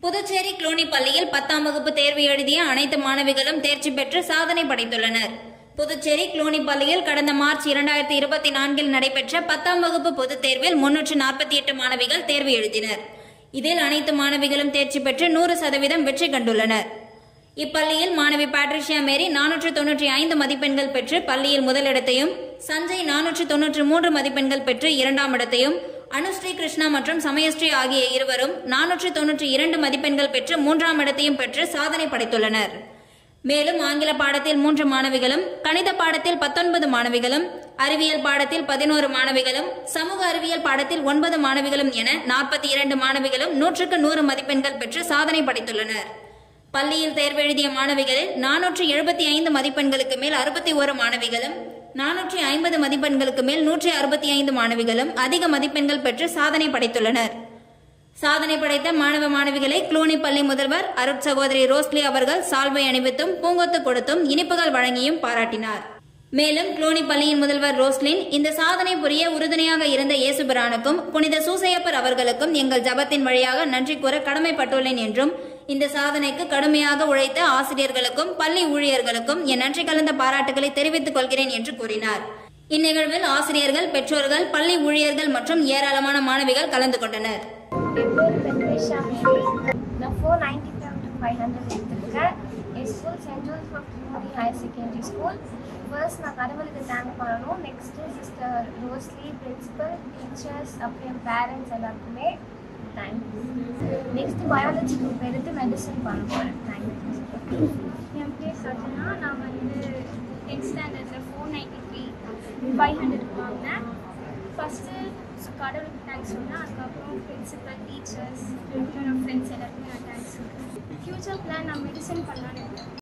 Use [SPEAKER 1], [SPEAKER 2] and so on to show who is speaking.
[SPEAKER 1] Puducherry Cluny பள்ளியில் 10ஆம் வகுப்பு தேர்வு எழுதிய அனைத்து மாணவிகளும் தேர்ச்சி பெற்று சாதனை படைத்துள்ளனர். புதுச்சேரி க்ளூனி பள்ளியில் கடந்த மார்ச் 2024 நடைபெற்ற 10ஆம் வகுப்பு பொதுத் தேர்வில் 348 மாணவிகள் தேர்வு எழுதினர். இதில் அனைத்து மாணவிகளும் தேர்ச்சி பெற்று 100% வெற்றி கண்டுள்ளனர். இப்பள்ளியில் மாணவி பேட்ரிஷியா மேரி 495 மதிப்பெண்கள் பெற்று பள்ளியில் முதலிடத்தையும், சஞ்சய் 493 மதிப்பெண்கள் பெற்று 2ஆம் இடத்தையும், அனுஸ்ரீ கிருஷ்ணா மற்றும் சமயஸ்ரீ ஆகிய இருவரும் 492 மதிப்பெண்கள் பெற்று 3ஆம் இடத்தையும் பெற்று சாதனை படைத்துள்ளனர். மேலும் ஆங்கில பாடத்தில் 3 மாணவிகளும், கணித பாடத்தில் 19 மாணவிகளும், அறிவியல் பாடத்தில் 11 மாணவிகளும், சமூக அறிவியல் பாடத்தில் 9 மாணவிகளும் என 42 மாணவிகளும் 100க்கு 100 மதிப்பெண்கள் பெற்று சாதனை படைத்துள்ளனர். பள்ளியில் தேர்வெழுதிய மாணவிகளில் 475 மதிப்பெண்களுக்கு மேல் 61 மாணவிகளும், 450 மதிப்பெண்களுக்கு மேல் 165 மாணவிகளும் அதிக மதிப்பெண்கள் பெற்று சாதனை படைத்துள்ளனர். சாதனை படைத்த மாணவ மாணவிகளை க்ளூனி பள்ளி முதல்வர் அருட்சகோதரி ரோஸ்லி அவர்கள் சால்வை அணிவித்தும், பூங்கொத்து கொடுத்தும், இனிப்புகள் வழங்கியும் பாராட்டினார். மேலும் க்ளூனி பள்ளியின் முதல்வர் ரோஸ்லின் இந்த சாதனை புரிய உறுதுணையாக இருந்த இயேசுபிரானுக்கும் புனித சூசையப்பர் அவர்களுக்கும் எங்கள் ஜபத்தின் வழியாக நன்றி கூற கடமைப்பட்டுள்ளேன் என்றும், இந்த சாதனைக்கு கடுமையாக உழைத்த ஆசிரியர்களுக்கும் பள்ளி ஊழியர்களுக்கும் என் நன்றி கலந்த பாராட்டுகளை தெரிவித்துக் கொள்கிறேன் என்று கூறினார். இந்நிகழ்வில் ஆசிரியர்கள், பெற்றோர்கள், பள்ளி ஊழியர்கள் மற்றும் ஏராளமான மாணவிகள் கலந்து கொண்டனர்.
[SPEAKER 2] First, நான் கடவுளுக்கு தேங்க் பண்ணணும். Next sister Rosely, principal, teachers, அப்புறம் பேரண்ட்ஸ் எல்லாருக்குமே தேங்க்யூ. நெக்ஸ்ட் பயாலஜி குரூப் எடுத்து மெடிசன் பண்ண போகிறேன். தேங்க்யூ. என் பேர் சஜனா. நான் 10th ஸ்டாண்டர்டில் 493 500 வாங்கினேன். ஃபஸ்ட்டு கடவுளுக்கு தேங்க்ஸ் சொன்னேன். அதுக்கப்புறம் பிரின்சிபல், டீச்சர்ஸ், என்னோட ஃப்ரெண்ட்ஸ் எல்லாருக்குமே நான் தேங்க்ஸ் சொல்கிறேன். ஃப்யூச்சர் பிளான் நான் மெடிசன் பண்ணலான்னு இருக்கேன்.